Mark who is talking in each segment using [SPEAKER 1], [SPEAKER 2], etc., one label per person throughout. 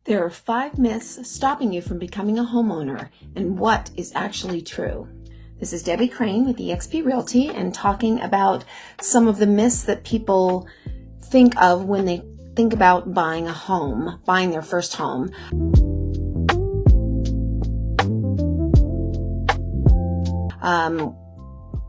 [SPEAKER 1] There are 5 myths stopping you from becoming a homeowner and what is actually true. This is Debbie Crane with eXp Realty and talking about some of the myths that people think of when they think about buying a home, buying their first home.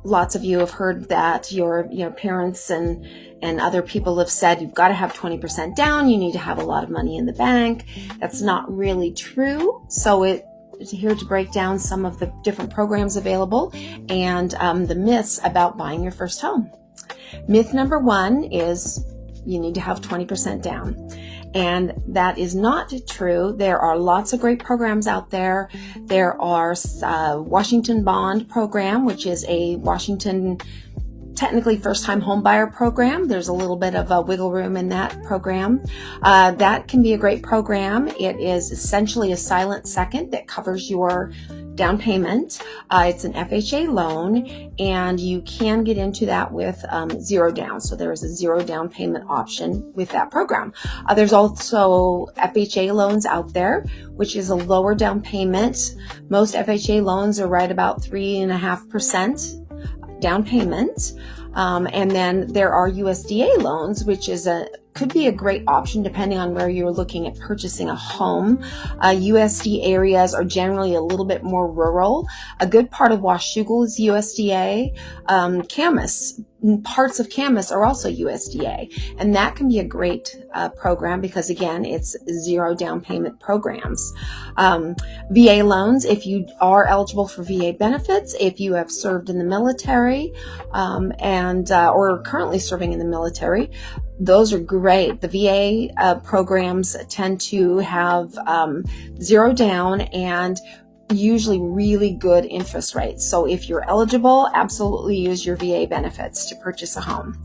[SPEAKER 1] Lots of you have heard that your parents and other people have said you've got to have 20% down, you need to have a lot of money in the bank. That's not really true. So it's here to break down some of the different programs available and the myths about buying your first home. Myth number 1 is you need to have 20% down. And that is not true. There are lots of great programs out there. There are Washington Bond program, which is a Washington technically first-time home buyer program. There's a little bit of a wiggle room in that program. That can be a great program. It is essentially a silent second that covers your down payment. It's an FHA loan, and you can get into that with zero down. So there is a zero down payment option with that program. There's also FHA loans out there, which is a lower down payment. Most FHA loans are right about 3.5% down payment. And then there are USDA loans, which could be a great option depending on where you're looking at purchasing a home. USD areas are generally a little bit more rural. A good part of Washougal is USDA. Camas, parts of Camas are also USDA. And that can be a great program because, again, it's zero down payment programs. VA loans, if you are eligible for VA benefits, if you have served in the military or currently serving in the military, those are great. The VA programs tend to have zero down and usually really good interest rates. So if you're eligible, absolutely use your VA benefits to purchase a home.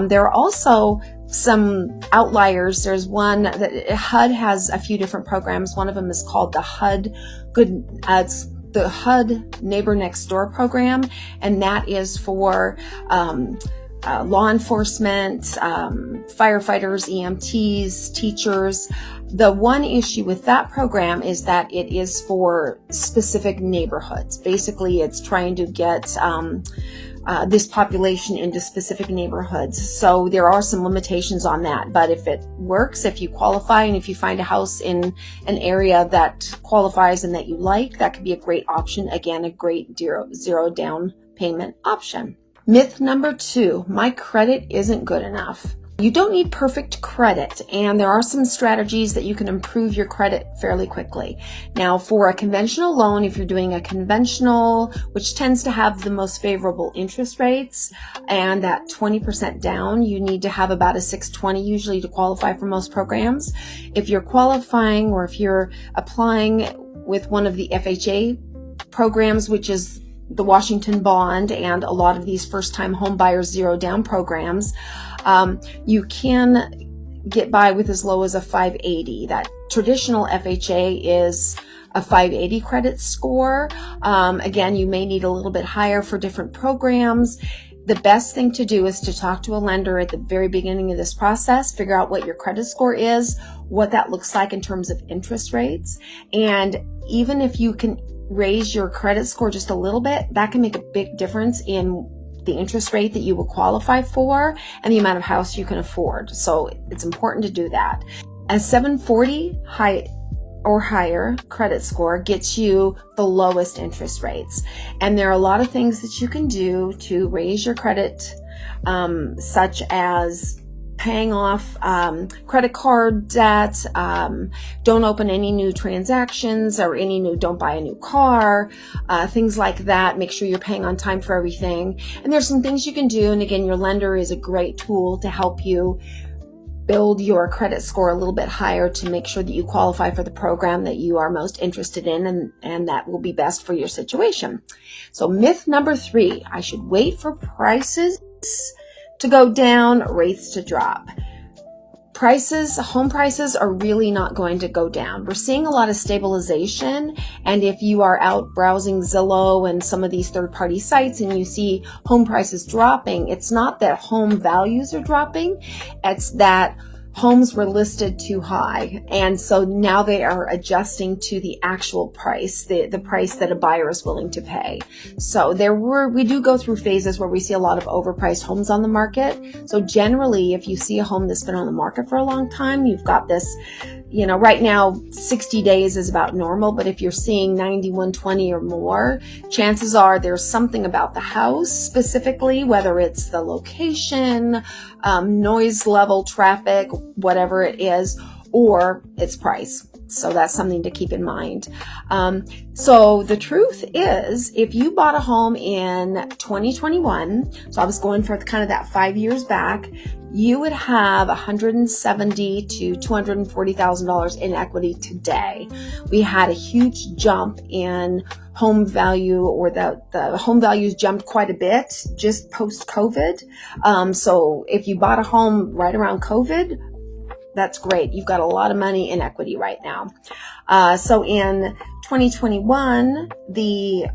[SPEAKER 1] There are also some outliers. There's one that HUD has a few different programs. One of them is called the HUD it's the HUD Neighbor Next Door program, and that is for law enforcement, firefighters, EMTs, teachers. The one issue with that program is that it is for specific neighborhoods. Basically, it's trying to get this population into specific neighborhoods. So there are some limitations on that. But if it works, if you qualify, and if you find a house in an area that qualifies and that you like, that could be a great option. Again, a great zero down payment option. Myth number 2, my credit isn't good enough. You don't need perfect credit, and there are some strategies that you can improve your credit fairly quickly. Now, for a conventional loan, if you're doing a conventional, which tends to have the most favorable interest rates, and that 20% down, you need to have about a 620 usually to qualify for most programs. If you're qualifying or if you're applying with one of the FHA programs, which is the Washington Bond and a lot of these first-time home buyers zero down programs, you can get by with as low as a 580. That traditional FHA is a 580 credit score. Again, you may need a little bit higher for different programs. The best thing to do is to talk to a lender at the very beginning of this process, figure out what your credit score is, what that looks like in terms of interest rates, and even if you can raise your credit score just a little bit, that can make a big difference in the interest rate that you will qualify for and the amount of house you can afford. So it's important to do that. A 740 or higher credit score gets you the lowest interest rates. And there are a lot of things that you can do to raise your credit, such as paying off credit card debt, don't open any new transactions or don't buy a new car, things like that. Make sure you're paying on time for everything. And there's some things you can do. And again, your lender is a great tool to help you build your credit score a little bit higher to make sure that you qualify for the program that you are most interested in and that will be best for your situation. So myth number 3, I should wait for prices to go down, rates to drop. Home prices are really not going to go down. We're seeing a lot of stabilization, and if you are out browsing Zillow and some of these third-party sites and you see home prices dropping, it's not that home values are dropping, it's that homes were listed too high. And so now they are adjusting to the actual price, the price that a buyer is willing to pay. So we do go through phases where we see a lot of overpriced homes on the market. So generally, if you see a home that's been on the market for a long time, you've got this, right now 60 days is about normal, but if you're seeing 90, 120 or more, chances are there's something about the house specifically, whether it's the location, noise level, traffic, whatever it is, or its price. So that's something to keep in mind. So the truth is, if you bought a home in 2021, so I was going for kind of that 5 years back, you would have $170,000 to $240,000 in equity today. We had a huge jump in home value, or the home values jumped quite a bit just post-COVID. So if you bought a home right around COVID, that's great. You've got a lot of money in equity right now. So in 2021, the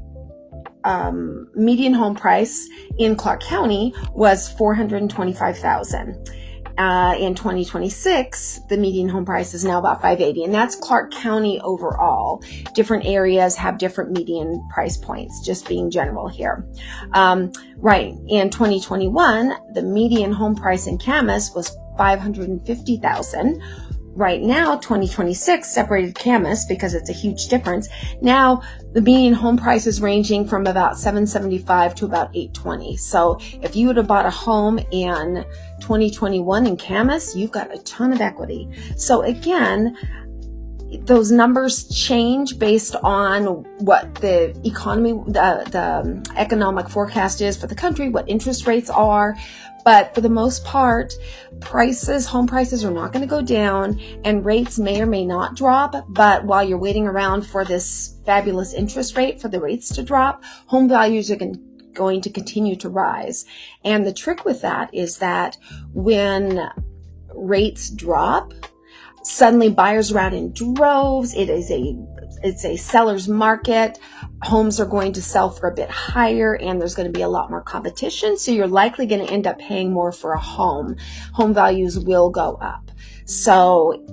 [SPEAKER 1] median home price in Clark County was $425,000. In 2026, the median home price is now about $580,000, and that's Clark County overall. Different areas have different median price points, just being general here. Right. In 2021, the median home price in Camas was $550,000. Right now, 2026 separated Camas because it's a huge difference. Now, the median home price is ranging from about $775,000 to about $820,000. So if you would have bought a home in 2021 in Camas, you've got a ton of equity. So again, those numbers change based on what the economy, the economic forecast is for the country, what interest rates are. But for the most part, home prices are not going to go down, and rates may or may not drop. But while you're waiting around for this fabulous interest rate for the rates to drop, home values are going to continue to rise. And the trick with that is that when rates drop, suddenly buyers are out in droves. It's a seller's market. Homes are going to sell for a bit higher, and there's going to be a lot more competition. So you're likely going to end up paying more for a home. Home values will go up. So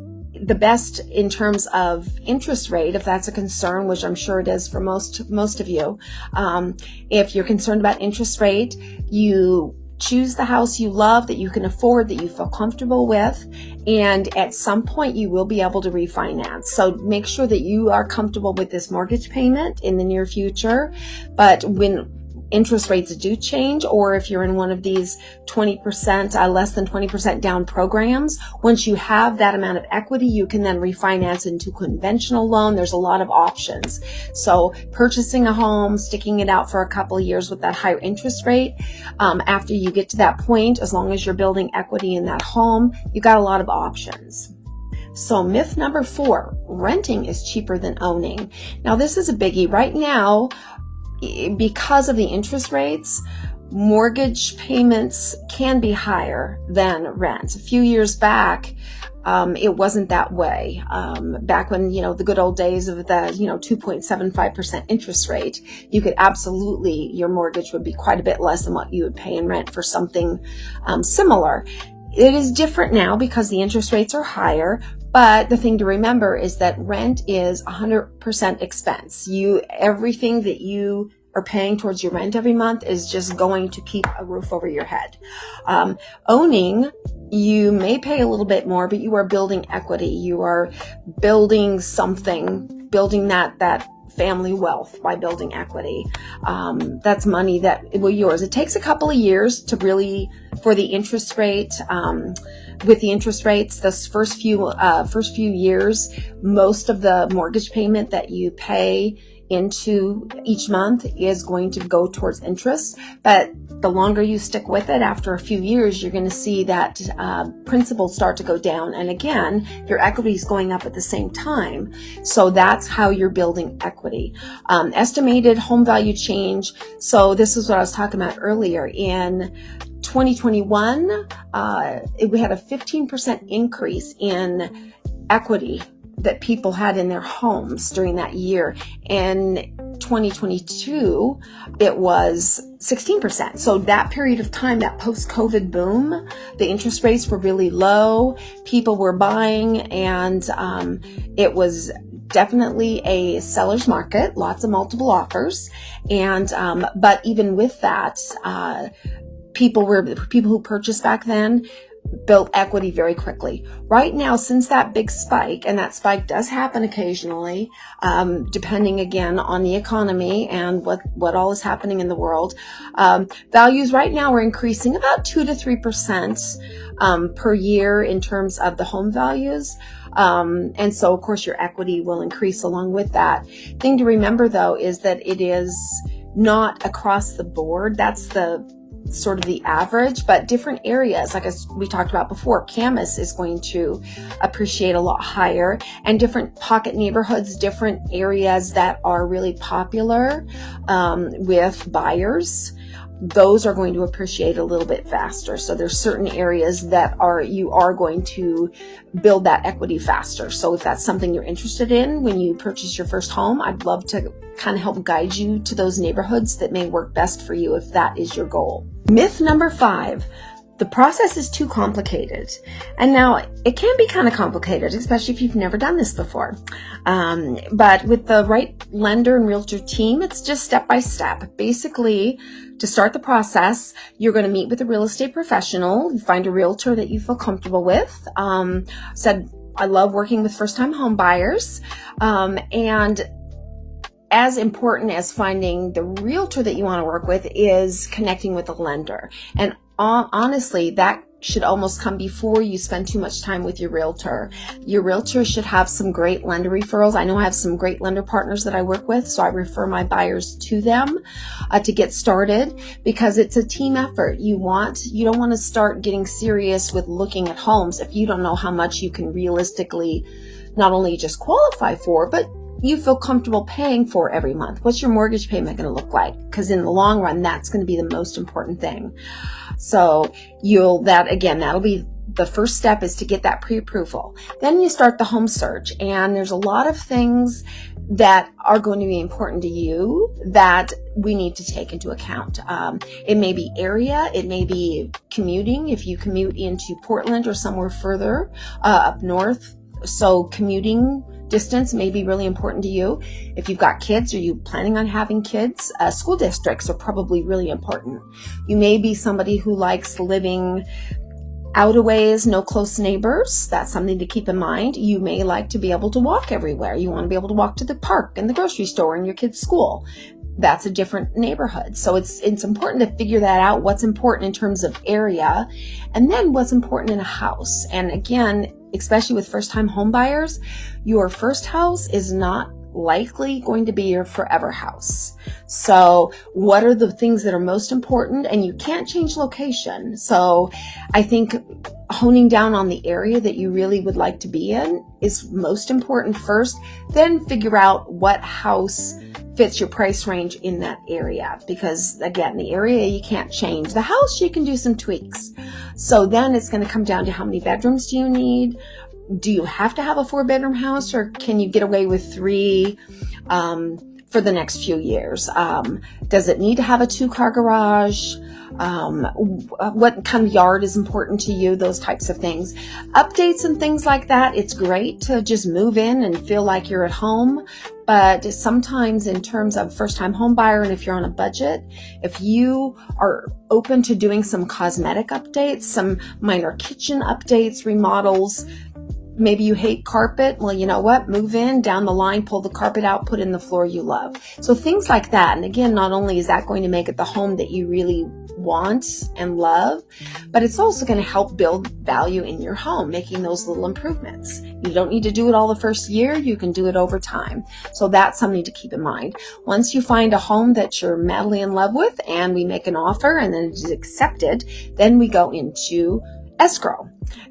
[SPEAKER 1] the best in terms of interest rate, if that's a concern, which I'm sure it is for most of you, if you're concerned about interest rate, you choose the house you love, that you can afford, that you feel comfortable with, and at some point you will be able to refinance. So make sure that you are comfortable with this mortgage payment in the near future. But when interest rates do change, or if you're in one of these 20%, less than 20% down programs, once you have that amount of equity, you can then refinance into a conventional loan. There's a lot of options. So purchasing a home, sticking it out for a couple of years with that higher interest rate, after you get to that point, as long as you're building equity in that home, you got a lot of options. So myth number 4, renting is cheaper than owning. Now this is a biggie. Right now, because of the interest rates, mortgage payments can be higher than rent. A few years back, it wasn't that way. Back when, the good old days of the, 2.75% interest rate, your mortgage would be quite a bit less than what you would pay in rent for something similar. It is different now because the interest rates are higher. But the thing to remember is that rent is 100% expense. Everything that you are paying towards your rent every month is just going to keep a roof over your head. Owning, you may pay a little bit more, but you are building equity. You are building something, building that family wealth by building equity. That's money that will yours. It takes a couple of years for the interest rate. With the interest rates, those first few years, most of the mortgage payment that you pay into each month is going to go towards interest. But the longer you stick with it, after a few years, you're going to see that principal start to go down. And again, your equity is going up at the same time. So that's how you're building equity. Estimated home value change. So this is what I was talking about earlier. In 2021, we had a 15% increase in equity that people had in their homes during that year. In 2022, it was 16%. So that period of time, that post-COVID boom, the interest rates were really low. People were buying, and it was definitely a seller's market, lots of multiple offers. And but even with that, people who purchased back then built equity very quickly. Right now, since that big spike, and that spike does happen occasionally, depending again on the economy and what all is happening in the world, values right now are increasing about 2 to 3% per year in terms of the home values. And so, of course, your equity will increase along with that. Thing to remember, though, is that it is not across the board. That's the sort of the average, but different areas, like as we talked about before, Camas is going to appreciate a lot higher, and different pocket neighborhoods, different areas that are really popular with buyers, those are going to appreciate a little bit faster. So there's certain areas that you are going to build that equity faster. So if that's something you're interested in when you purchase your first home, I'd love to kind of help guide you to those neighborhoods that may work best for you if that is your goal. Myth number 5. The process is too complicated. And now it can be kind of complicated, especially if you've never done this before. But with the right lender and realtor team, it's just step by step. Basically, to start the process, you're going to meet with a real estate professional, find a realtor that you feel comfortable with. I love working with first-time home buyers. And as important as finding the realtor that you want to work with is connecting with the lender. And honestly, that should almost come before you spend too much time with your realtor. Your realtor should have some great lender referrals. I know I have some great lender partners that I work with, so I refer my buyers to them to get started, because it's a team effort. You don't want to start getting serious with looking at homes if you don't know how much you can realistically not only just qualify for, but you feel comfortable paying for every month. What's your mortgage payment going to look like? Because in the long run, that's going to be the most important thing. So that'll be the first step, is to get that pre-approval. Then you start the home search, and there's a lot of things that are going to be important to you that we need to take into account. It may be area, it may be commuting, if you commute into Portland or somewhere further up north. So commuting distance may be really important to you. If you've got kids, or you planning on having kids, school districts are probably really important. You may be somebody who likes living out a ways, no close neighbors. That's something to keep in mind. You may like to be able to walk everywhere. You want to be able to walk to the park and the grocery store and your kid's school. That's a different neighborhood. So it's important to figure that out, what's important in terms of area, and then what's important in a house. And again, especially with first-time home buyers, your first house is not likely going to be your forever house. So what are the things that are most important? And you can't change location. So I think honing down on the area that you really would like to be in is most important first. Then figure out what house fits your price range in that area. Because again, the area you can't change. The house, you can do some tweaks. So then it's going to come down to how many bedrooms do you need? Do you have to have a 4-bedroom house, or can you get away with 3 for the next few years? Does it need to have a 2-car garage? What kind of yard is important to you? Those types of things. Updates and things like that. It's great to just move in and feel like you're at home. But sometimes in terms of first-time home buyer, and if you're on a budget, if you are open to doing some cosmetic updates, some minor kitchen updates, remodels, maybe you hate carpet. Well, you know what? Move in, down the line, pull the carpet out, put in the floor you love. So things like that. And again, not only is that going to make it the home that you really want and love, but it's also going to help build value in your home, making those little improvements. You don't need to do it all the first year. You can do it over time. So that's something to keep in mind. Once you find a home that you're madly in love with, and we make an offer and then it is accepted, then we go into escrow.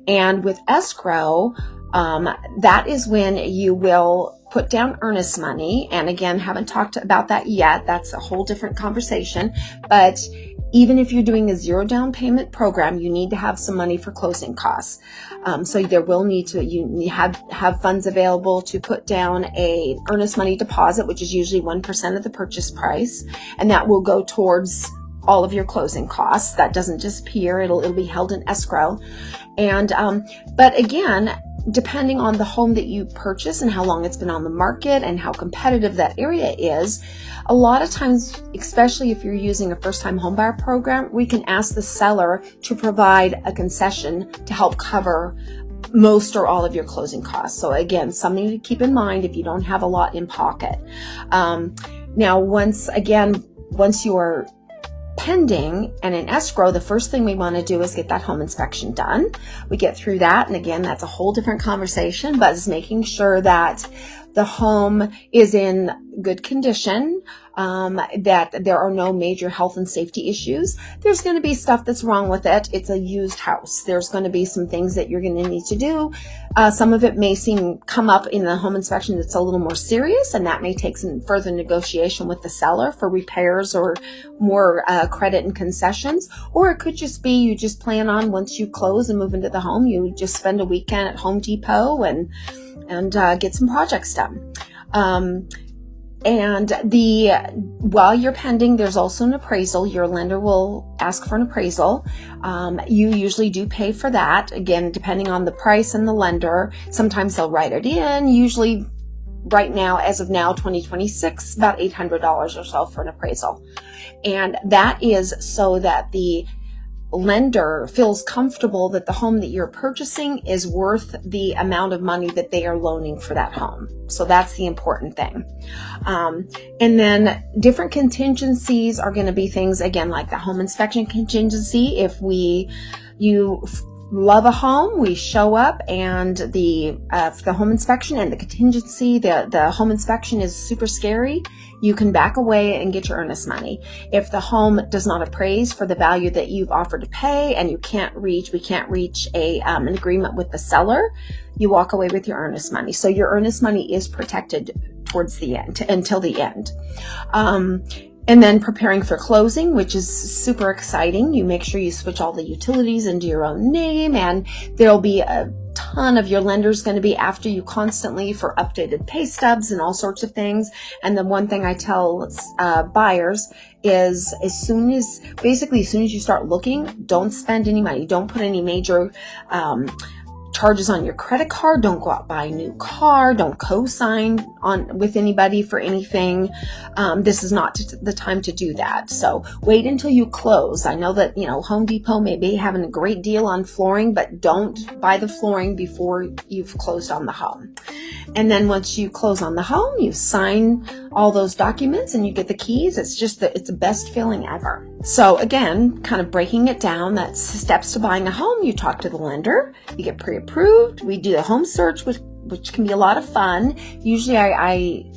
[SPEAKER 1] And with escrow, that is when you will put down earnest money. And again, haven't talked about that yet. That's a whole different conversation. But even if you're doing a 0 down payment program, you need to have some money for closing costs. So there will need to, you have funds available to put down a earnest money deposit, which is usually 1% of the purchase price. And that will go towards all of your closing costs. That doesn't disappear. It'll be held in escrow. And, but again, depending on the home that you purchase and how long it's been on the market and how competitive that area is, a lot of times, especially if you're using a first-time homebuyer program, we can ask the seller to provide a concession to help cover most or all of your closing costs. So again, something to keep in mind if you don't have a lot in pocket. Now, once you're pending and in escrow, the first thing we want to do is get that home inspection done. We get through that, and again, that's a whole different conversation, but it's making sure that the home is in good condition, that there are no major health and safety issues. There's going to be stuff that's wrong with it. It's a used house. There's going to be some things that you're going to need to do. Some of it may come up in the home inspection that's a little more serious, and that may take some further negotiation with the seller for repairs or more credit and concessions. Or it could just be you just plan on, once you close and move into the home, you just spend a weekend at Home Depot and get some projects done. And while you're pending, there's also an appraisal. Your lender will ask for an appraisal. You usually do pay for that. Again, depending on the price and the lender, sometimes they'll write it in. Usually right now, as of now, 2026, about $800 or so for an appraisal. And that is so that the lender feels comfortable that the home that you're purchasing is worth the amount of money that they are loaning for that home. So that's the important thing. And then different contingencies are going to be things, again, like the home inspection contingency. If you love a home, we show up, and the home inspection and the contingency, the home inspection is super scary, you can back away and get your earnest money. If the home does not appraise for the value that you've offered to pay and we can't reach an agreement with the seller, you walk away with your earnest money. So your earnest money is protected towards the end, until the end. And then preparing for closing, which is super exciting. You make sure you switch all the utilities into your own name, and there'll be a ton of your lenders going to be after you constantly for updated pay stubs and all sorts of things. And the one thing I tell buyers is as soon as you start looking, don't spend any money. Don't put any major charges on your credit card. Don't go out buy a new car. Don't co-sign with anybody for anything. This is not the time to do that. So wait until you close. I know that, Home Depot may be having a great deal on flooring, but don't buy the flooring before you've closed on the home. And then once you close on the home, you sign all those documents and you get the keys. It's the best feeling ever. So again, kind of breaking it down, that's steps to buying a home. You talk to the lender, you get pre-approved. We do a home search, which can be a lot of fun. Usually I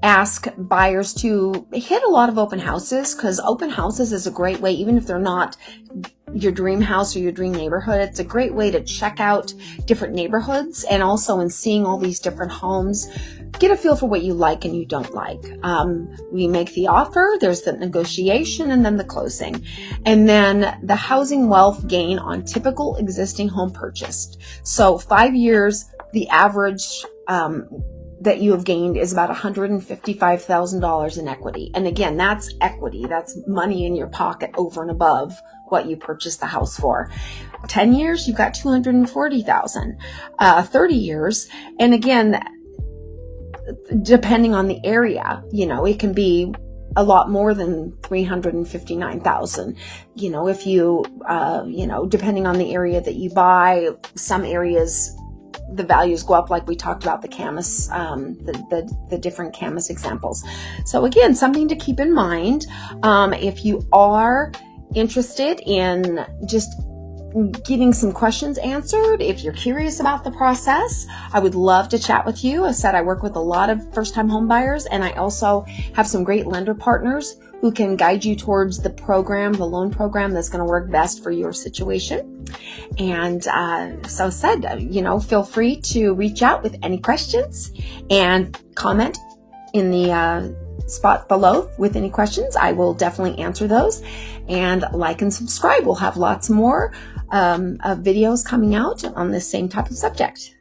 [SPEAKER 1] ask buyers to hit a lot of open houses, because open houses is a great way, even if they're not your dream house or your dream neighborhood, it's a great way to check out different neighborhoods, and also in seeing all these different homes, get a feel for what you like and you don't like. We make the offer, there's the negotiation, and then the closing. And then the housing wealth gain on typical existing home purchased. So 5 years, the average that you have gained is about $155,000 in equity. And again, that's equity. That's money in your pocket over and above what you purchased the house for. 10 years, you've got $240,000. 30 years, and again, depending on the area, it can be a lot more than $359,000. If you, depending on the area that you buy, some areas, the values go up, like we talked about the Camas, the different Camas examples. So again, something to keep in mind. If you are interested in just getting some questions answered, if you're curious about the process, I would love to chat with you. I said I work with a lot of first-time home buyers, and I also have some great lender partners who can guide you towards the loan program that's going to work best for your situation. And feel free to reach out with any questions and comment in the spot below with any questions. I will definitely answer those. And like and subscribe. We'll have lots more videos coming out on this same type of subject.